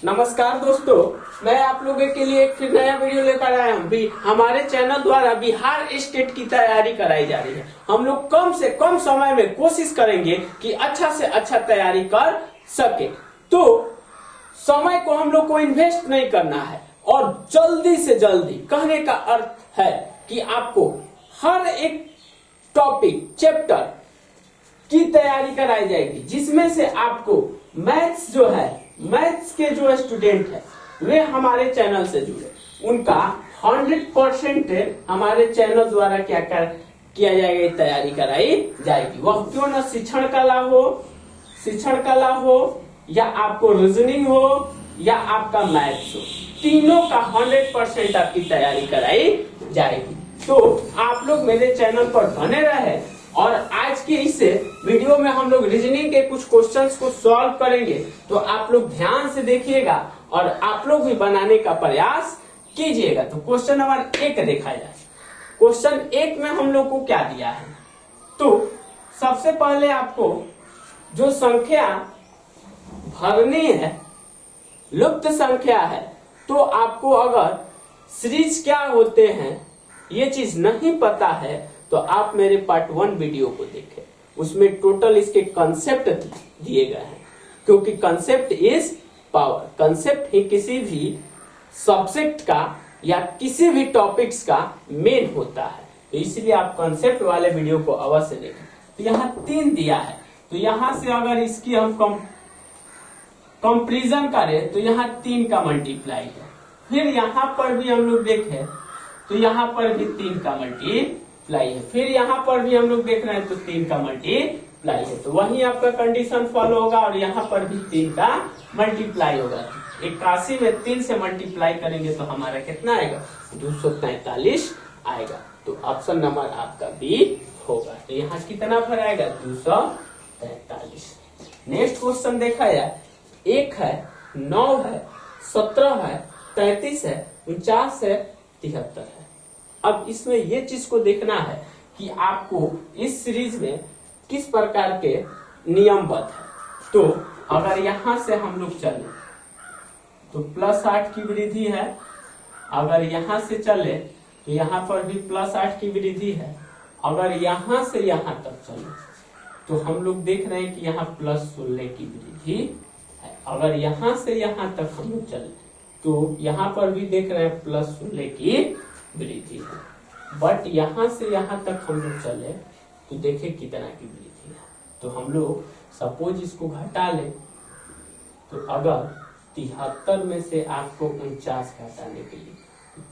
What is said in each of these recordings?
नमस्कार दोस्तों, मैं आप लोगों के लिए एक फिर नया वीडियो लेकर आया हूँ। भी हमारे चैनल द्वारा बिहार स्टेट की तैयारी कराई जा रही है। हम लोग कम से कम समय में कोशिश करेंगे कि अच्छा से अच्छा तैयारी कर सके। तो समय को हम लोग को इन्वेस्ट नहीं करना है और जल्दी से जल्दी, कहने का अर्थ है कि आपको हर एक टॉपिक चैप्टर की तैयारी कराई जाएगी, जिसमें से आपको मैथ्स जो है, मैथ्स के जो स्टूडेंट है वे हमारे चैनल से जुड़े, उनका 100% हमारे चैनल द्वारा क्या किया जाएगा, तैयारी कराई जाएगी। वह क्यों न शिक्षण कला हो या आपको रीजनिंग हो या आपका मैथ्स हो, तीनों का 100% आपकी तैयारी कराई जाएगी। तो आप लोग मेरे चैनल पर बने रहे और आज के इस वीडियो में हम लोग रीजनिंग के कुछ क्वेश्चंस को सॉल्व करेंगे। तो आप लोग ध्यान से देखिएगा और आप लोग भी बनाने का प्रयास कीजिएगा। तो क्वेश्चन नंबर 1 देखा जाए। क्वेश्चन 1 में हम लोग को क्या दिया है, तो सबसे पहले आपको जो संख्या भरनी है, लुप्त संख्या है, तो आपको अगर सीरीज क्या होते हैं ये चीज नहीं पता है तो आप मेरे पार्ट 1 वीडियो को देखें, उसमें टोटल इसके कंसेप्ट दिए गए हैं। क्योंकि कंसेप्ट इज पावर, कंसेप्ट ही किसी भी सब्जेक्ट का या किसी भी टॉपिक्स का मेन होता है। तो इसलिए आप कंसेप्ट वाले वीडियो को अवश्य देखें। तो यहाँ 3 दिया है, तो यहां से अगर इसकी हम कंपेरिजन करें तो यहाँ 3 का मल्टीप्लाई है। फिर यहाँ पर भी हम लोग देखें तो यहाँ पर भी 3 का मल्टीप्लाई है। फिर यहाँ पर भी हम लोग देख रहे हैं तो 3 का मल्टीप्लाई है। तो वही आपका कंडीशन फॉलो होगा और यहाँ पर भी 3 का मल्टीप्लाई होगा। 81 में 3 से मल्टीप्लाई करेंगे तो हमारा कितना आएगा, 243 आएगा। तो ऑप्शन नंबर आपका बी होगा। तो यहाँ कितना भर आएगा, 243। नेक्स्ट क्वेश्चन देखा जाए। 1 है, 9 है, 17 है, 33 है, 49 है, 73 है। अब इसमें ये चीज को देखना है कि आपको इस सीरीज में किस प्रकार के नियमबद्ध है। तो अगर यहां से हम लोग चले तो +8 की वृद्धि है। अगर यहां से चले तो यहां पर भी +8 की वृद्धि है। अगर यहां से यहां तक चले तो हम लोग देख रहे हैं कि यहाँ +16 की वृद्धि है। अगर यहां से यहां तक हम लोग चले तो यहाँ पर भी देख रहे हैं +16 की वृद्धि है। बट यहां से यहां तक हम लोग चले तो देखें कितना की वृद्धि है। तो हम लोग सपोज इसको घटा ले तो अगर 73 में से आपको 49 घटाने के लिए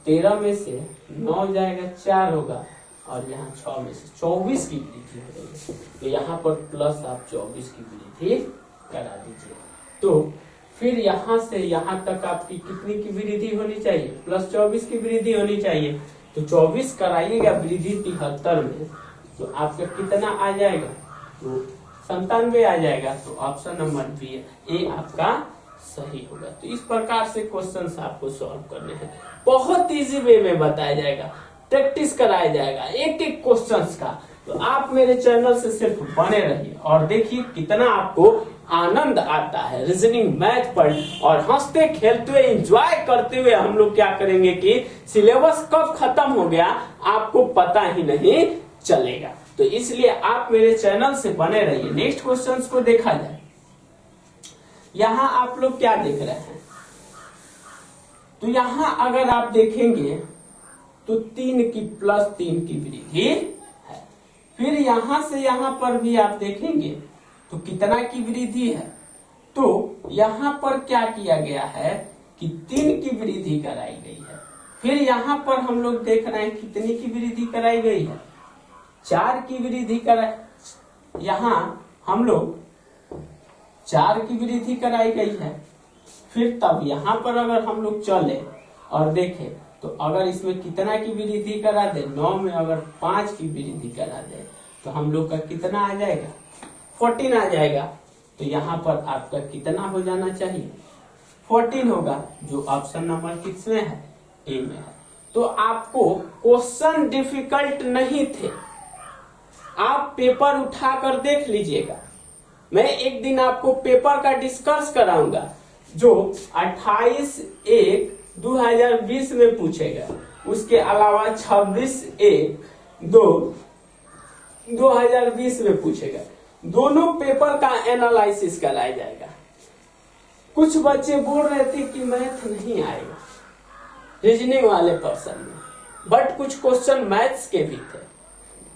13 में से 9 जाएगा, 4 होगा और यहाँ 6 में से 24 की वृद्धि हो जाएगी। तो यहाँ पर प्लस आप 24 की वृद्धि करा दीजिए। तो फिर यहाँ से यहाँ तक आपकी कितनी की वृद्धि होनी चाहिए, +24 की वृद्धि होनी चाहिए। तो 24 कराइएगा वृद्धि 73 में तो आपका कितना आ जाएगा, तो 97 आ जाएगा। तो ऑप्शन नंबर बी ए आपका सही होगा। तो इस प्रकार से क्वेश्चंस आपको सॉल्व करने हैं। बहुत इजी वे में बताया जाएगा, प्रैक्टिस कराया जाएगा एक एक क्वेश्चंस का। तो आप मेरे चैनल से सिर्फ बने रहिए और देखिए कितना आपको आनंद आता है रीजनिंग मैथ पर। और हंसते खेलते हुए एंजॉय करते हुए हम लोग क्या करेंगे कि सिलेबस कब खत्म हो गया आपको पता ही नहीं चलेगा। तो इसलिए आप मेरे चैनल से बने रहिए। नेक्स्ट क्वेश्चंस को देखा जाए। यहाँ आप लोग क्या देख रहे हैं, तो यहाँ अगर आप देखेंगे तो 3 की +3 की वृद्धि है। फिर यहां से यहां पर भी आप देखेंगे तो कितना की वृद्धि है। तो यहां पर क्या किया गया है कि 3 की वृद्धि कराई गई है। फिर यहां पर हम लोग देख रहे हैं कितनी की वृद्धि कराई गई है, 4 की वृद्धि कराई। यहां हम लोग 4 की वृद्धि कराई गई है। फिर तब यहां पर अगर हम लोग चले और देखें तो अगर इसमें कितना की वृद्धि करा दे, 9 में अगर 5 की वृद्धि करा दे तो हम लोग का कितना आ जाएगा, 14 आ जाएगा। तो यहाँ पर आपका कितना हो जाना चाहिए, 14 होगा, जो ऑप्शन नंबर किस में है, ए में है। तो आपको क्वेश्चन डिफिकल्ट नहीं थे, आप पेपर उठाकर देख लीजिएगा। मैं एक दिन आपको पेपर का डिस्कस कराऊंगा जो 28/1/2020 में पूछेगा, उसके अलावा 26/1/2020 में पूछेगा। दोनों पेपर का एनालिसिस कराया जाएगा। कुछ बच्चे बोल रहे थे कि मैथ नहीं आएगा रीजनिंग वाले पर्सन में, बट कुछ क्वेश्चन मैथ्स के भी थे,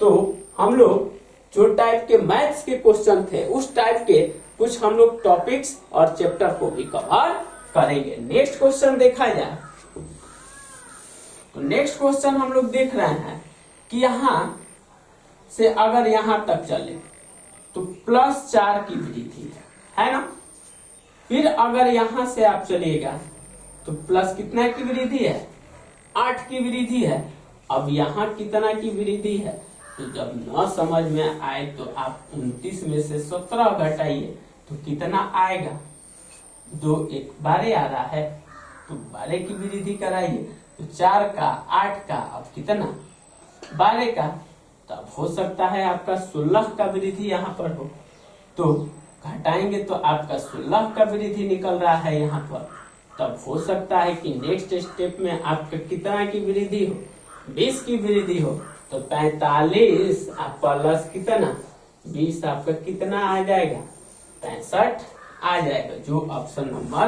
तो हम लोग जो टाइप के मैथ्स के क्वेश्चन थे उस टाइप के कुछ हम लोग टॉपिक्स और चैप्टर को भी कवर करेंगे। नेक्स्ट क्वेश्चन देखा जाए तो नेक्स्ट क्वेश्चन हम लोग देख रहे हैं कि यहां से अगर यहां तक चले तो +4 की वृद्धि है ना। फिर अगर यहां से आप चलिएगा तो प्लस कितना की वृद्धि है, 8 की वृद्धि है। अब यहाँ कितना की वृद्धि है, तो जब न समझ में आए तो आप 29 में से 17 घटाइए तो कितना आएगा, 2 1 12 आ रहा है, तो 12 की वृद्धि कराइए तो 4 का 8 का अब कितना 12 का, तब हो सकता है आपका 16 का वृद्धि यहाँ पर हो, तो घटाएंगे तो आपका 16 का वृद्धि निकल रहा है यहाँ पर। तब हो सकता है कि नेक्स्ट स्टेप में आपका कितना की वृद्धि हो, 20 की वृद्धि हो, तो 45 आपका प्लस कितना 20 आपका कितना आ जाएगा, 65 आ जाएगा, जो ऑप्शन नंबर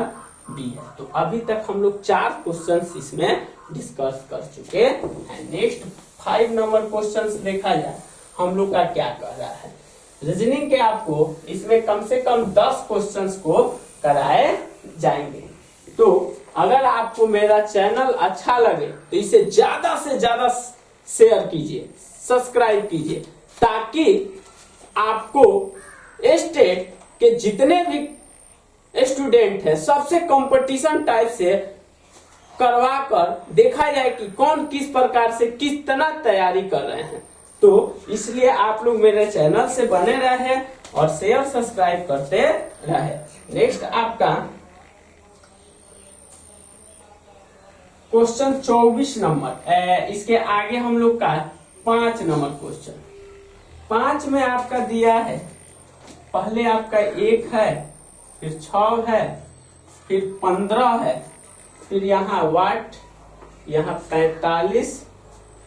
बी है। तो अभी तक हम लोग 4 क्वेश्चंस इसमें डिस्कस कर चुके हैं। नेक्स्ट 5 नंबर क्वेश्चंस देखा जाए हम लोग का क्या कर रहा है। रीजनिंग के आपको इसमें कम से कम 10 क्वेश्चंस को कराए जाएंगे। तो अगर आपको मेरा चैनल अच्छा लगे तो इसे ज्यादा से ज्यादा शेयर कीजिए, सब्सक्राइब कीजिए, ताकि आपको स्टेट के जितने भी स्टूडेंट हैं सबसे कंपटीशन टाइप से करवा कर देखा जाए कि कौन किस प्रकार से कितना तैयारी कर रहे हैं। तो इसलिए आप लोग मेरे चैनल से बने रहे और शेयर सब्सक्राइब करते रहे। नेक्स्ट आपका क्वेश्चन 24 नंबर, इसके आगे हम लोग का 5 नंबर क्वेश्चन। 5 में आपका दिया है, पहले आपका 1 है, फिर 6 है, फिर 15 है, फिर यहाँ वाट, यहाँ 45,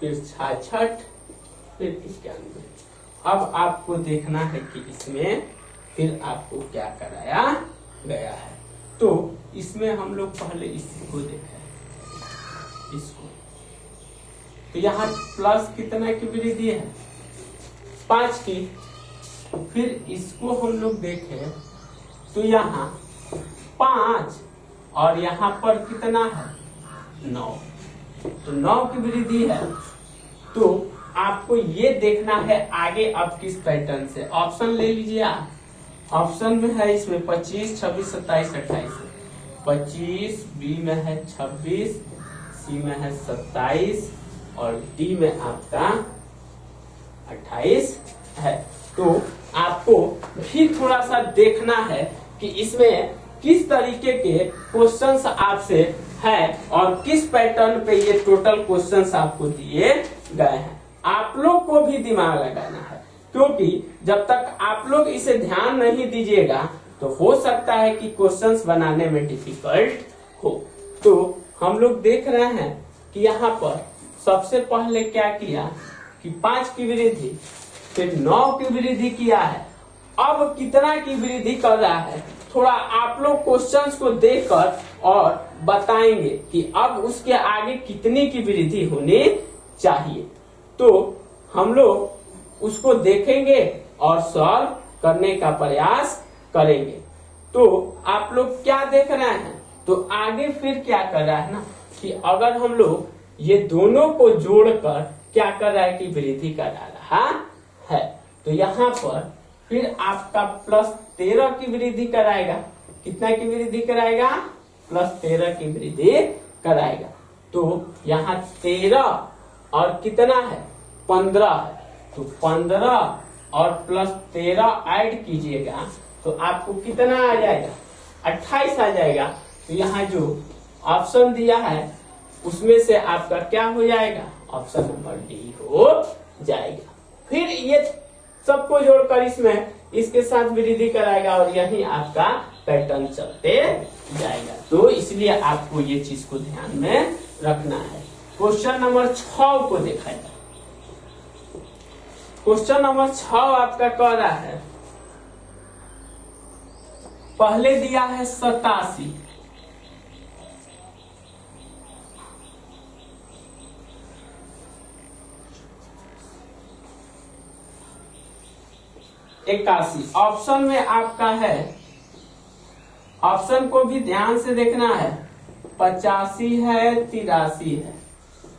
फिर 66, फिर 91। अब आपको देखना है कि इसमें फिर आपको क्या कराया गया है। तो इसमें हम लोग पहले इसको देखा है, इसको तो यहाँ प्लस कितना की वृद्धि है, 5 की। फिर इसको हम लोग देखें तो यहाँ 5 और यहाँ पर कितना है 9, तो 9 की वृद्धि है। तो आपको ये देखना है आगे आप किस पैटर्न से, ऑप्शन ले लीजिए आप। ऑप्शन में है इसमें 25, 26, 27, 28, 25, बी में है 26, सी में है 27 और डी में आपका 28 है। तो आपको भी थोड़ा सा देखना है कि इसमें किस तरीके के क्वेश्चंस आपसे है और किस पैटर्न पे ये टोटल क्वेश्चंस आपको दिए गए हैं। आप लोग को भी दिमाग लगाना है, क्योंकि जब तक आप लोग इसे ध्यान नहीं दीजिएगा तो हो सकता है कि क्वेश्चंस बनाने में डिफिकल्ट हो। तो हम लोग देख रहे हैं कि यहाँ पर सबसे पहले क्या किया कि 5 की वृद्धि, फिर 9 की वृद्धि किया है। अब कितना की वृद्धि कर रहा है, थोड़ा आप लोग क्वेश्चंस को देखकर और बताएंगे कि अब उसके आगे कितनी की वृद्धि होनी चाहिए। तो हम लोग उसको देखेंगे और सॉल्व करने का प्रयास करेंगे। तो आप लोग क्या देख रहे हैं, तो आगे फिर क्या कर रहा है ना कि अगर हम लोग ये दोनों को जोड़कर क्या कर रहा है कि वृद्धि करा रहा है, तो यहाँ पर फिर आपका +13 की वृद्धि कराएगा। कितना की वृद्धि कराएगा, +13 की वृद्धि कराएगा। तो यहाँ 13 और कितना है 15 है, तो 15 और +13 ऐड कीजिएगा तो आपको कितना आ जाएगा 28 आ जाएगा। तो यहाँ जो ऑप्शन दिया है उसमें से आपका क्या हो जाएगा, ऑप्शन नंबर डी हो जाएगा। फिर ये सबको जोड़कर इसमें इसके साथ वृद्धि कराएगा और यही आपका पैटर्न चलते जाएगा। तो इसलिए आपको ये चीज को ध्यान में रखना है। क्वेश्चन नंबर 6 को देखा जाए। क्वेश्चन नंबर 6 आपका कह रहा है, पहले दिया है 87, इक्यासी। ऑप्शन में आपका है, ऑप्शन को भी ध्यान से देखना है, 85 है, 83 है।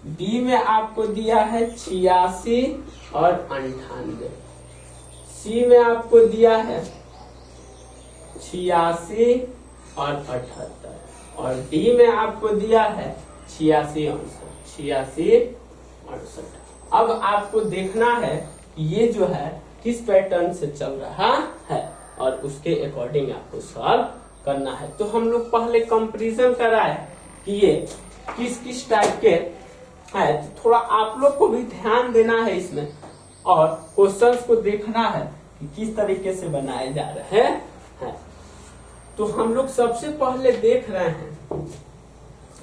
डी में आपको दिया है 86 और 98। सी में आपको दिया है 86 और 78 और डी में आपको दिया है 86 68। अब आपको देखना है कि ये जो है किस पैटर्न से चल रहा है और उसके अकॉर्डिंग आपको सॉल्व करना है। तो हम लोग पहले कंपैरिजन कराए कि ये किस किस टाइप के है। तो थोड़ा आप लोग को भी ध्यान देना है इसमें और क्वेश्चंस को देखना है कि किस तरीके से बनाए जा रहे हैं। तो हम लोग सबसे पहले देख रहे हैं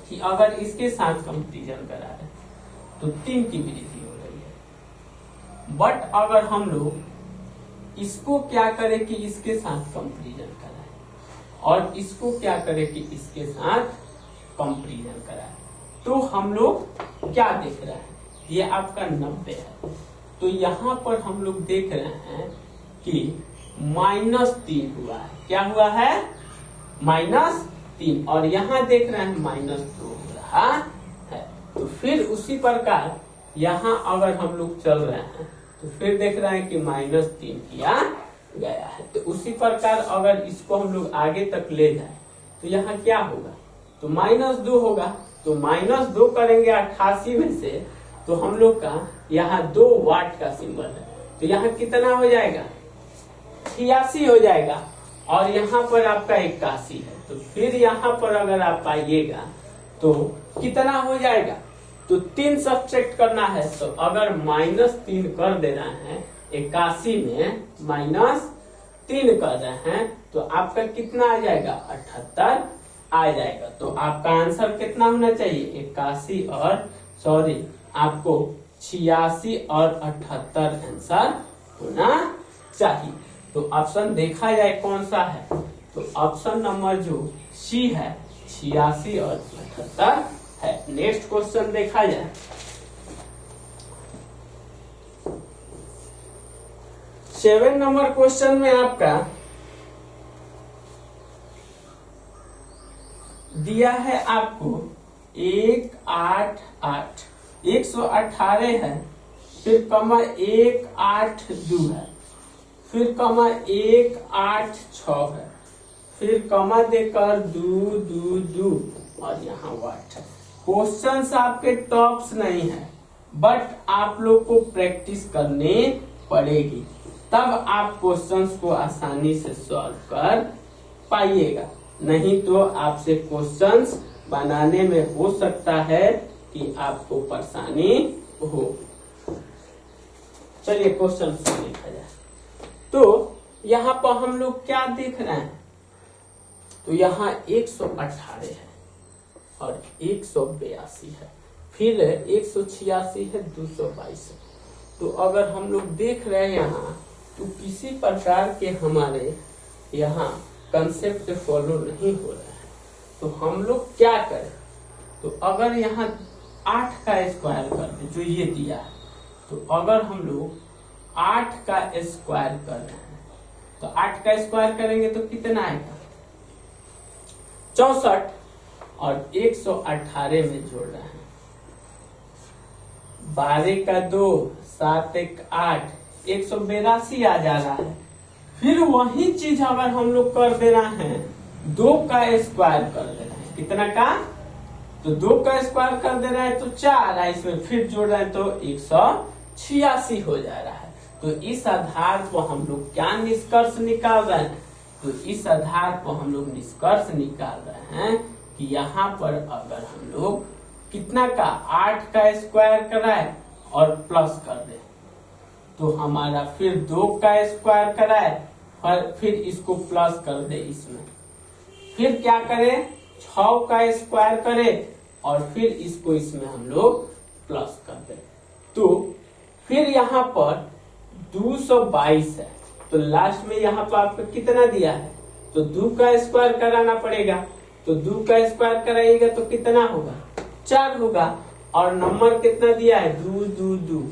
कि अगर इसके साथ कंपैरिजन कराए तो 3 की वृद्धि हो रही है। बट अगर हम लोग इसको क्या करें कि इसके साथ कंपैरिजन कराए और इसको क्या करें कि इसके साथ कंपैरिजन कराए, तो हम लोग क्या देख रहे हैं, ये आपका 90 है। तो यहाँ पर हम लोग देख रहे हैं कि -3 हुआ है। क्या हुआ है? -3। और यहाँ देख रहे हैं -2 हो रहा है। तो फिर उसी प्रकार यहाँ अगर हम लोग चल रहे हैं तो फिर देख रहे हैं कि -3 किया गया है। तो उसी प्रकार अगर इसको हम लोग आगे तक ले जाए तो यहाँ क्या होगा, तो -2 होगा। तो -2 करेंगे 88 में से, तो हम लोग का यहाँ 2 वाट का सिंबल है। तो यहाँ कितना हो जाएगा? 86 हो जाएगा। और यहाँ पर आपका 81 है। तो फिर यहाँ पर अगर आप आइएगा तो कितना हो जाएगा? तो 3 सब्ट्रैक्ट करना है। तो अगर -3 कर दे रहे हैं 81 में -3 कर रहे हैं तो आपका कितना आ जाएगा? 78 आ जाएगा। तो आपका आंसर कितना होना चाहिए? 81 और आपको 86 और 78 आंसर होना चाहिए। तो ऑप्शन देखा जाए कौन सा है, तो ऑप्शन नंबर जो सी है 86 और 78 है। नेक्स्ट क्वेश्चन देखा जाए। सेवन नंबर क्वेश्चन में आपका दिया है आपको 188 118 है, फिर कमा 182 है, फिर कमा 186 है, फिर कमा देकर 222 और यहाँ वाट है। क्वेश्चंस आपके टॉप्स नहीं है, बट आप लोग को प्रैक्टिस करनी पड़ेगी, तब आप क्वेश्चंस को आसानी से सॉल्व कर पाइएगा। नहीं तो आपसे क्वेश्चंस बनाने में हो सकता है कि आपको परेशानी हो। चलिए क्वेश्चन देखा जाए। तो यहाँ पर हम लोग क्या देख रहे हैं, तो यहाँ 118 है और 182 है, फिर 186 है, 222 है। तो अगर हम लोग देख रहे हैं यहाँ, तो किसी प्रकार के हमारे यहाँ कंसेप्ट फॉलो नहीं हो रहा है। तो हम लोग क्या करें, तो अगर यहाँ 8 का स्क्वायर कर दे, जो ये दिया है, तो अगर हम लोग 8 का स्क्वायर कर रहे हैं तो 8 का स्क्वायर करेंगे तो कितना आएगा? 64 और 118 में जोड़ रहे हैं। 12 का 2, 7 1 8, 182 आ जा रहा है। फिर वही चीज अगर हम लोग कर दे रहे हैं 2 का स्क्वायर कर दे रहे हैं, कितना का? तो 2 का स्क्वायर कर दे रहे हैं तो 4 है, इसमें फिर जोड़ रहे हैं तो 186 हो जा रहा है। तो इस आधार पर हम लोग क्या निष्कर्ष निकाल रहे हैं, तो इस आधार पर हम लोग निष्कर्ष निकाल रहे हैं कि यहाँ पर अगर हम लोग कितना का 8 का स्क्वायर कराए और प्लस कर दे, तो हमारा फिर 2 का स्क्वायर कराए और फिर इसको प्लस कर दे इसमें, फिर क्या करें, 6 का स्क्वायर करें और फिर इसको इसमें हम लोग प्लस कर दें। तो फिर यहाँ पर 222 है, तो लास्ट में यहाँ पर आपको कितना दिया है, तो 2 का स्क्वायर कराना पड़ेगा। तो 2 का स्क्वायर कराइएगा तो कितना होगा, 4 होगा। और नंबर कितना दिया है, 2 2 2,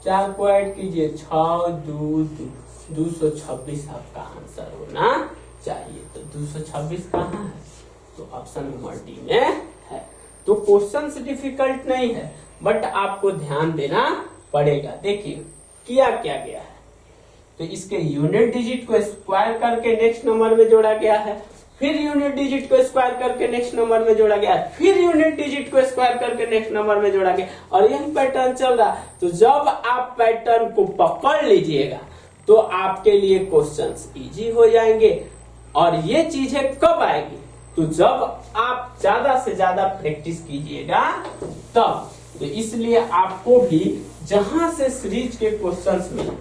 4 को ऐड कीजिए, 6 2 2, 226 आपका आंसर होना चाहिए। तो 226 कहाँ है, तो ऑप्शन नंबर डी में है। तो क्वेश्चन डिफिकल्ट नहीं है, बट आपको ध्यान देना पड़ेगा। देखिए किया क्या गया है, तो इसके यूनिट डिजिट को स्क्वायर करके नेक्स्ट नंबर में जोड़ा गया है, फिर यूनिट डिजिट को स्क्वायर करके नेक्स्ट नंबर में जोड़ा गया, फिर यूनिट डिजिट को स्क्वायर करके नेक्स्ट नंबर में जोड़ा गया, और यही पैटर्न चल रहा। तो जब आप पैटर्न को पकड़ लीजिएगा तो आपके लिए क्वेश्चंस इजी हो जाएंगे। और ये चीजें कब आएगी, तो जब आप ज्यादा से ज्यादा प्रैक्टिस कीजिएगा तब। तो इसलिए आपको भी जहां से सीरीज के क्वेश्चंस में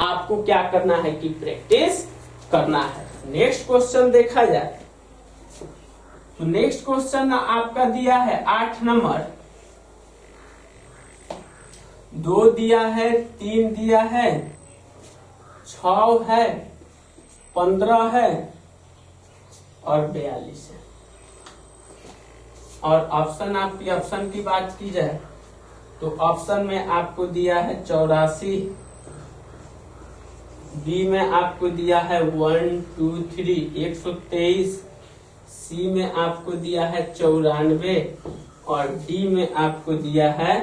आपको क्या करना है कि प्रैक्टिस करना है। नेक्स्ट क्वेश्चन देखा जाए, तो नेक्स्ट क्वेश्चन आपका दिया है 8 नंबर, 2 दिया है, 3 दिया है, 6 है, 15 है और 42 है। और ऑप्शन आपकी ऑप्शन की बात की जाए तो ऑप्शन में आपको दिया है 84, बी में आपको दिया है 1 2 3 123, सी में आपको दिया है 94 और डी में आपको दिया है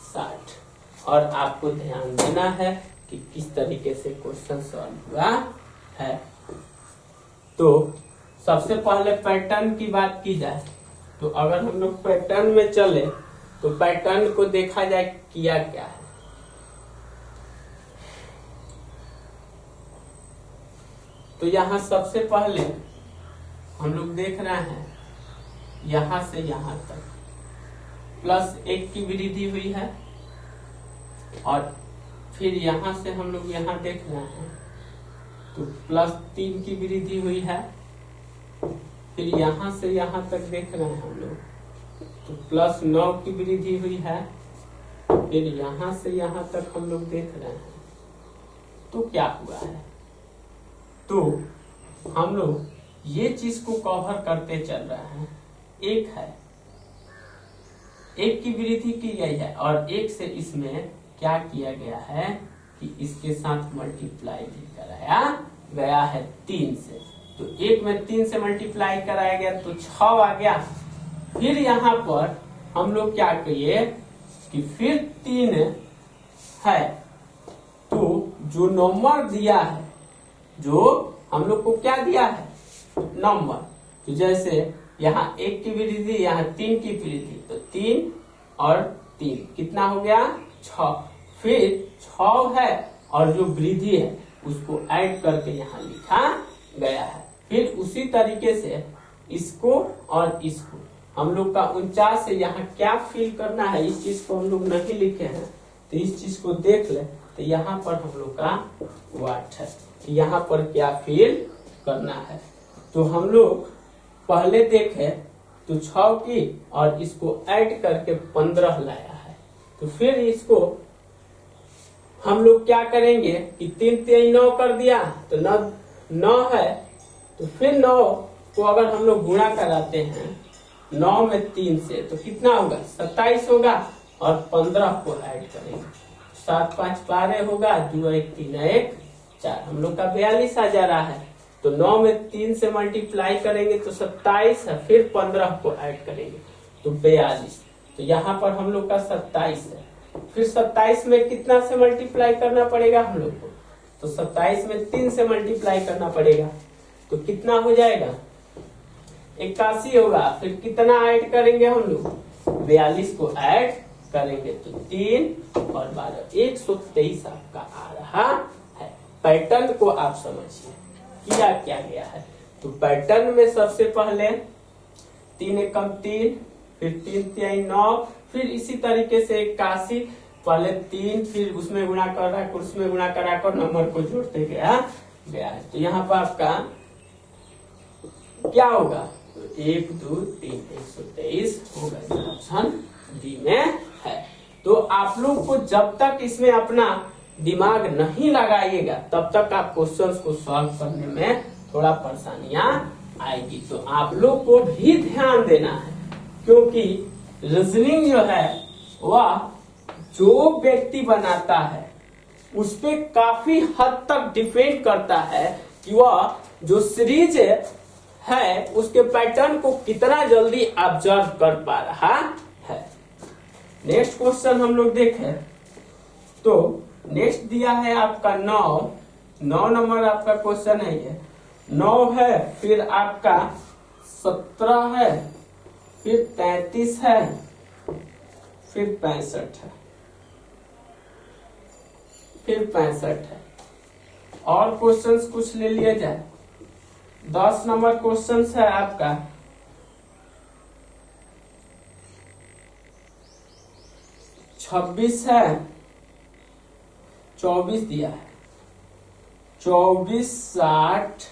60। और आपको ध्यान देना है कि किस तरीके से क्वेश्चन सॉल्व हुआ है। तो सबसे पहले पैटर्न की बात की जाए तो अगर हम लोग पैटर्न में चले तो पैटर्न को देखा जाए किया क्या है। तो यहाँ सबसे पहले हम लोग देख रहे हैं यहां से यहां तक +1 की वृद्धि हुई है, और फिर यहां से हम लोग यहाँ देख रहे हैं तो +3 की वृद्धि हुई है। फिर यहां से यहां तक देख रहे हैं हम लोग तो +9 की वृद्धि हुई है। फिर यहां से यहां तक हम लोग देख रहे हैं तो क्या हुआ है, तो हम लोग ये चीज को कवर करते चल रहे हैं। एक है, 1 की वृद्धि की गई है और 1 से इसमें क्या किया गया है कि इसके साथ मल्टीप्लाई भी कराया गया है 3 से। तो 1 में 3 से मल्टीप्लाई कराया गया तो 6 आ गया। फिर यहाँ पर हम लोग क्या किए कि फिर 3 है, तो जो नंबर दिया है, जो हम लोग को क्या दिया है नंबर, तो जैसे यहाँ 1 की वृद्धि, यहाँ 3 की वृद्धि, तो 3 और 3 कितना हो गया 6। फिर 6 है और जो वृद्धि है उसको ऐड करके यहाँ लिखा गया है। फिर उसी तरीके से इसको और इसको हम लोग का 49 से यहाँ क्या फिल करना है, इस चीज को हम लोग नहीं लिखे हैं, तो इस चीज को देख ले। तो यहाँ पर हम लोग का वाट है, यहाँ पर क्या फिल करना है। तो हम लोग पहले देखे तो 6 की और इसको ऐड करके 15 लाया है। तो फिर इसको हम लोग क्या करेंगे कि 3 3 9 कर दिया तो 9 है। तो फिर 9 को अगर हम लोग गुणा कराते हैं 9 में 3 से तो कितना होगा 27 होगा, और 15 को ऐड करेंगे 7 5 12 होगा, 2 1 3 1 4, हम लोग का 42 आ जा रहा है। तो 9 में 3 से मल्टीप्लाई करेंगे तो 27 है, फिर 15 को ऐड करेंगे तो 42। तो यहाँ पर हम लोग का 27 है। फिर 27 में कितना से मल्टीप्लाई करना पड़ेगा हम लोग को, तो 27 में 3 से मल्टीप्लाई करना पड़ेगा तो कितना हो जाएगा 81 होगा। फिर कितना ऐड करेंगे हम लोग 42 को ऐड करेंगे तो 3 और 12 123 आपका आ रहा है। पैटर्न को आप समझिए किया क्या गया है। तो पैटर्न में सबसे पहले 3 एकम 3, फिर 3 3 9, फिर इसी तरीके से 81, पहले 3 फिर उसमें गुणा कर उसमें गुणा कराकर नंबर को जोड़ते गया है। तो यहाँ पर आपका क्या होगा, तो 1 2 3 123 होगा, जो ऑप्शन डी में है। तो आप लोग को जब तक इसमें अपना दिमाग नहीं लगाइएगा तब तक आप क्वेश्चंस को सॉल्व करने में थोड़ा परेशानियां आएगी। तो आप लोग को भी ध्यान देना है, क्योंकि रीजनिंग जो है वह जो व्यक्ति बनाता है उस पे काफी हद तक डिपेंड करता है कि वह जो सीरीज है उसके पैटर्न को कितना जल्दी ऑब्जर्व कर पा रहा है। नेक्स्ट क्वेश्चन हम लोग देखें तो नेक्स्ट दिया है आपका 9 नंबर आपका क्वेश्चन है, ये 9 है, फिर आपका 17 है, फिर 33 है, फिर 65 है, फिर 65 है। और क्वेश्चंस कुछ ले लिया जाए। 10 नंबर क्वेश्चंस है आपका 26 है, 24 दिया है, 24 60,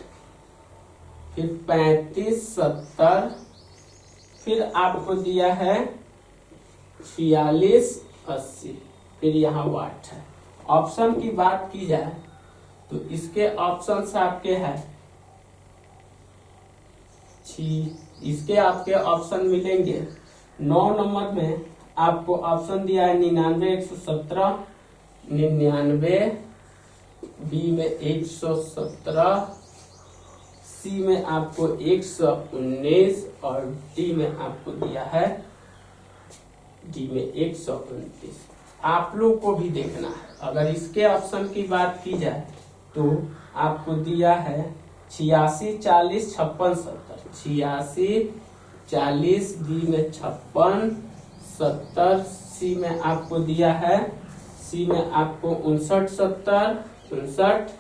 फिर 35 70, फिर आपको दिया है 46 80, फिर यहाँ वाट है। ऑप्शन की बात की जाए तो इसके ऑप्शंस आपके हैं, इसके आपके ऑप्शन मिलेंगे। 9 नंबर में आपको ऑप्शन दिया है 99 117, 99, बी में 117, सी में आपको 119 और डी में आपको दिया है, डी में 129। आप लोग को भी देखना है। अगर इसके ऑप्शन की बात की जाए तो आपको दिया है 86 40 56 70, 86 40, बी में 56 70, सी में आपको दिया है, सी में आपको 59 70 59,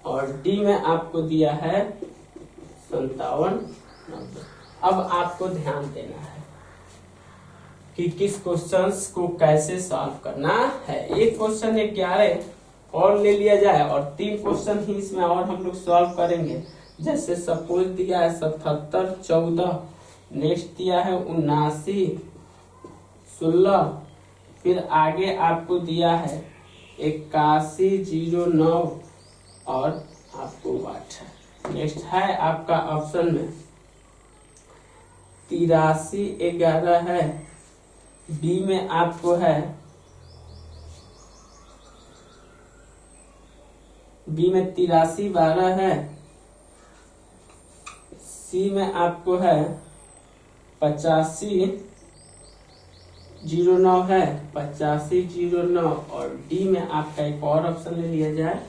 और डी में आपको दिया है 57 90। अब आपको ध्यान देना है कि किस क्वेश्चंस को कैसे सॉल्व करना है। एक क्वेश्चन 11 और ले लिया जाए और 3 क्वेश्चन ही इसमें और हम लोग सॉल्व करेंगे। जैसे सपोज दिया है 77 14, नेक्स्ट दिया है 79 16, फिर आगे आपको दिया है 81 09 और आपको वाट है। नेक्स्ट है आपका ऑप्शन में 83 11 है, बी में आपको है, बी में 83 12 है, सी में आपको है 85 09 है, 85 09, और डी में आपका एक और ऑप्शन ले लिया जाए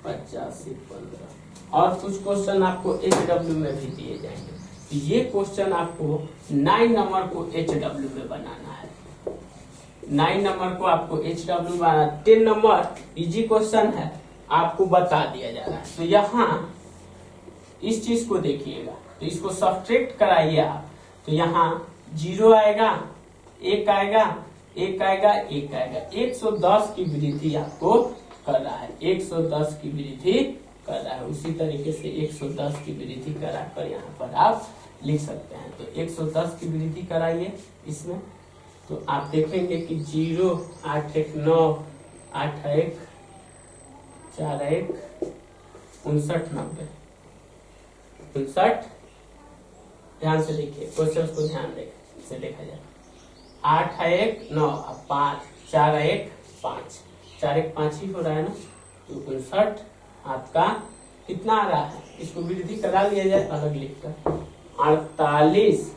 85 15। और कुछ क्वेश्चन आपको HW में भी दिए जाएंगे। तो ये क्वेश्चन आपको 9 नंबर को HW में बनाना है। 9 नंबर को आपको HW बनाना। 10 नंबर इजी क्वेश्चन है, आपको बता दिया जा रहा है। तो यहाँ इस चीज को देखिएगा, तो इसको सब्ट्रैक्ट कराइए आप। तो यहाँ 0 आएगा, 1 आएगा, 1 आएगा, 1 आएगा। 110 की वृद्धि आपको कर रहा है, 110 की वृद्धि कर रहा है। उसी तरीके से 110 की वृद्धि कराकर यहाँ पर आप लिख सकते हैं। तो 110 की वृद्धि कराइए इसमें, तो आप देखेंगे कि 0 8 1 9 8 1 4 1 59 90 59। ध्यान से देखिए, क्वेश्चन को ध्यान से देखा जाए। 8 1 9 5 4 1 5, 4 1 5 ही हो रहा है ना, तो 59 आपका कितना आ रहा है। इसको वृद्धि करा लिया जाए अलग लिखकर। 48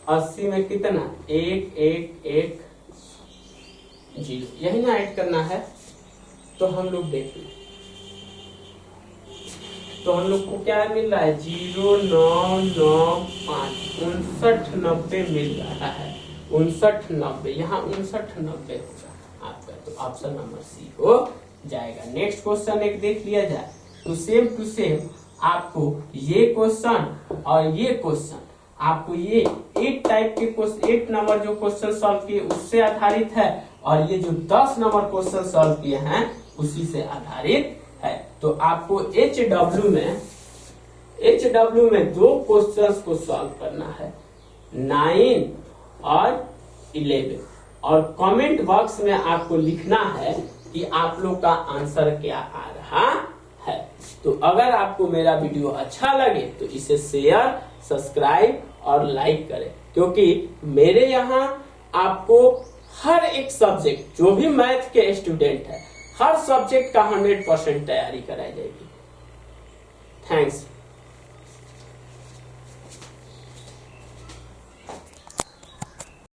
80 में कितना 1 1 1 0, यही ना ऐड करना है। तो हम लोग देखें, तो हम लोग को क्या मिल रहा है 0 9 9 5 59 90 मिल रहा है। 59 90, यहाँ 59 90 होगा आपका। तो ऑप्शन नंबर सी हो जाएगा। नेक्स्ट क्वेश्चन एक देख लिया जाए। तो सेम टू सेम आपको ये क्वेश्चन और ये क्वेश्चन, आपको ये 8 टाइप के क्वेश्चन, 8 नंबर जो क्वेश्चन सॉल्व किए उससे आधारित है, और ये जो 10 नंबर क्वेश्चन सॉल्व किए हैं उसी से आधारित है। तो आपको HW में HW में 2 क्वेश्चंस को सॉल्व करना है, 9 और 11, और कमेंट बॉक्स में आपको लिखना है कि आप लोग का आंसर क्या आ रहा है। तो अगर आपको मेरा वीडियो अच्छा लगे तो इसे शेयर, सब्सक्राइब और लाइक करें, क्योंकि मेरे यहाँ आपको हर एक सब्जेक्ट, जो भी मैथ के स्टूडेंट है, हर सब्जेक्ट का 100% तैयारी कराई जाएगी। थैंक्स।